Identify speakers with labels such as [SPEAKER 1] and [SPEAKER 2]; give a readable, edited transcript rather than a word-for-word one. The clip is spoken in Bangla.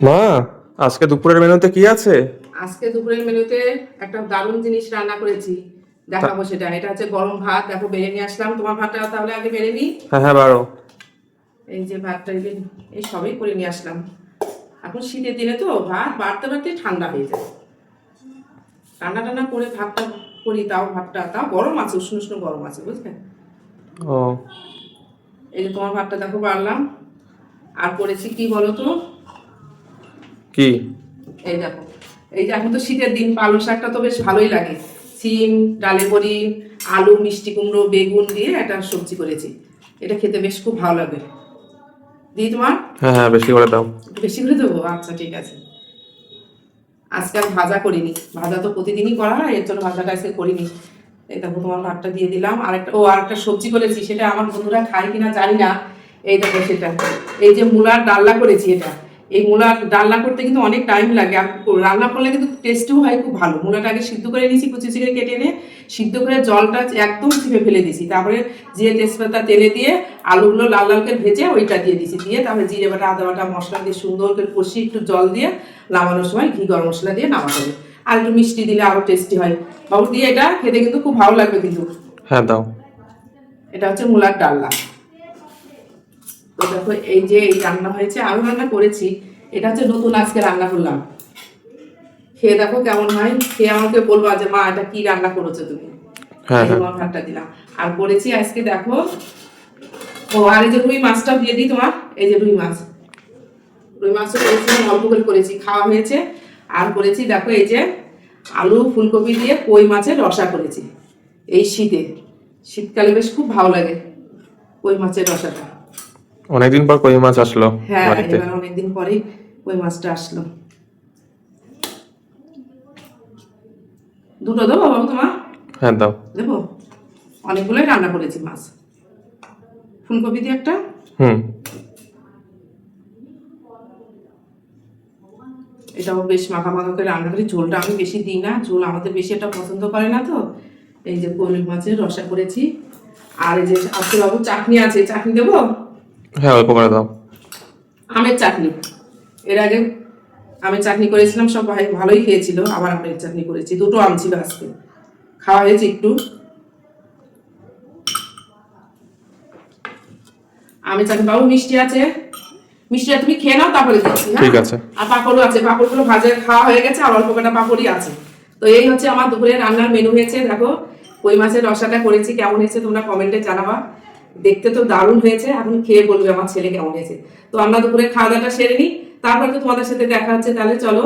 [SPEAKER 1] মা, আজকে দুপুরের মেনুতে কি আছে?
[SPEAKER 2] আজকে দুপুরের মেনুতে একটা দারুণ জিনিস রান্না করেছি, দেখাবো সেটা। এটা হচ্ছে গরম ভাত, দেখো বেড়ে নিয়ে আসলাম। তোমার ভাতটা তাহলে আগে বেড়ে নিই।
[SPEAKER 1] হ্যাঁ হ্যাঁ, বারো।
[SPEAKER 2] এই যে ভাতটা, এই সবই করে নিয়ে আসলাম। এখন শীতের দিনে তো ভাত বাড়তে বাড়তে ঠান্ডা হয়ে যায়। ঠান্ডা ঠান্ডা করে ভাতটা করি, তাও গরম আছে, উষ্ণ উষ্ণ গরম আছে, বুঝলে।
[SPEAKER 1] ও,
[SPEAKER 2] এই যে তোমার ভাতটা দেখো বাড়লাম। আর করেছি কি বলো তো,
[SPEAKER 1] কি?
[SPEAKER 2] এই দেখো, এই যে এখন তো শীতের দিন, পালং শাকটা তো বেশ ভালোই লাগে। সিম, ডালে বড়ি, আলু, মিষ্টি কুমড়ো, বেগুন দিয়ে একটা সবজি করেছি। এটা খেতে বেশ খুব ভালো লাগে। দিই তোমার?
[SPEAKER 1] হ্যাঁ হ্যাঁ, বেশি করে দাও।
[SPEAKER 2] একটু বেশি করে দেবো, আচ্ছা ঠিক আছে। আজকে আর ভাজা করিনি, ভাজা তো প্রতিদিনই করা হয়, এর জন্য ভাজাটা আজকে করিনি। এই দেখো তোমার ভাতটা দিয়ে দিলাম। আরেকটা সবজি করেছি, সেটা আমার বন্ধুরা খায় কিনা জানি না। এই দেখো সেটা, এই যে মূলার ডালনা করেছি। এটা, এই মূলার ডালনা করতে কিন্তু অনেক টাইম লাগে, আর রান্না করলে কিন্তু টেস্টও হয় খুব ভালো। মূলাটা আগে সিদ্ধ করে নিয়েছি, কুচি করে কেটে এনে সিদ্ধ করে জলটা একদম চিপে ফেলে দিয়েছি। তারপরে জিরে তেজপাতা তেলে দিয়ে আলুগুলো লাল লাল করে ভেজে ওইটা দিয়ে দিয়েছি, দিয়ে তারপরে জিরে বাটা আদা বাটা মশলা দিয়ে সুন্দর করে কষিয়ে একটু জল দিয়ে নামানোর সময় ঘি গরম মশলা দিয়ে নামাতে হবে। আর একটু মিষ্টি দিলে আরো টেস্টি হয়। বাবু দিয়ে এটা খেতে কিন্তু খুব ভালো লাগবে কিন্তু।
[SPEAKER 1] হ্যাঁ দাও।
[SPEAKER 2] এটা হচ্ছে মূলার ডালনা। তো দেখো এই যে এই রান্না হয়েছে, আরো রান্না করেছি। এটা হচ্ছে নতুন আজকে রান্না করলাম। খেয়ে দেখো কেমন হয়, খেয়ে আমাকে বলবা যে মা এটা কি রান্না করেছো তুমি।
[SPEAKER 1] হ্যাঁ
[SPEAKER 2] এই
[SPEAKER 1] হ্যাঁ।
[SPEAKER 2] তোমার ভাতটা দিলাম। আর করেছি আজকে দেখো, ও আর এই যে রুই মাছটাও দিয়ে দিই তোমার। এই যে রুই মাছও করেছিলাম, অল্প করে করেছি, খাওয়া হয়েছে। আর করেছি দেখো এই যে আলু ফুলকপি দিয়ে কই মাছের রসা করেছি। এই শীতকালে বেশ খুব ভালো লাগে কই মাছের রসাটা।
[SPEAKER 1] অনেকদিন পর কই মাছ আসলো
[SPEAKER 2] হ্যাঁ,
[SPEAKER 1] বাড়িতে।
[SPEAKER 2] এবার অনেকদিন পরেই কই মাছটা আসলো। দুটো দেবো বাবু তোমার?
[SPEAKER 1] হ্যাঁ দাও।
[SPEAKER 2] দেবো, অনেকগুলোই রান্না করেছি মাছ। ফুলকপি দিয়ে একটা,
[SPEAKER 1] হুম।
[SPEAKER 2] এটাও বেশ মাখা মাখা করে রান্না করি। ঝোলটা আমি বেশি দিই না, ঝোল আমাদের বেশি একটা পছন্দ করে না তো। এই যে কই মাছের রসা করেছি। আর এই যে আজকে বাবু চাটনি আছে, চাটনি দেবো?
[SPEAKER 1] হ্যাঁ, অল্প করে দাও।
[SPEAKER 2] আমের চাটনি। এর আগে আমের চাটনি করেছিলাম, সব ভালোই খেয়েছিল। আবার আমের চাটনি করেছি, দুটো আম ছিল আজকে, খাওয়া হয়েছে একটু। আমের চাটনি বাবু মিষ্টি আছে, মিষ্টিটা তুমি খেয়ে নাও, তারপরে দিচ্ছি। হ্যাঁ,
[SPEAKER 1] ঠিক আছে।
[SPEAKER 2] আর পাঁপড়ও আছে, পাঁপড়গুলো ভাজা খাওয়া হয়ে গেছে, আর অল্প কটা পাঁপড়ই আছে। তো এই হচ্ছে আমার দুপুরের রান্নার মেনু হয়েছে। দেখো কই মাছের রসাটা করেছি, কেমন হয়েছে তোমরা কমেন্টে জানাবা। দেখতে তো দারুণ হয়েছে, এখন খেয়ে বলবে আমার ছেলে কেমন হয়েছে। তো আমরা দুপুরে খাওয়া দাওয়াটা সেরে নিই, তারপর তো তোমাদের সাথে দেখা হচ্ছে। তাহলে চলো।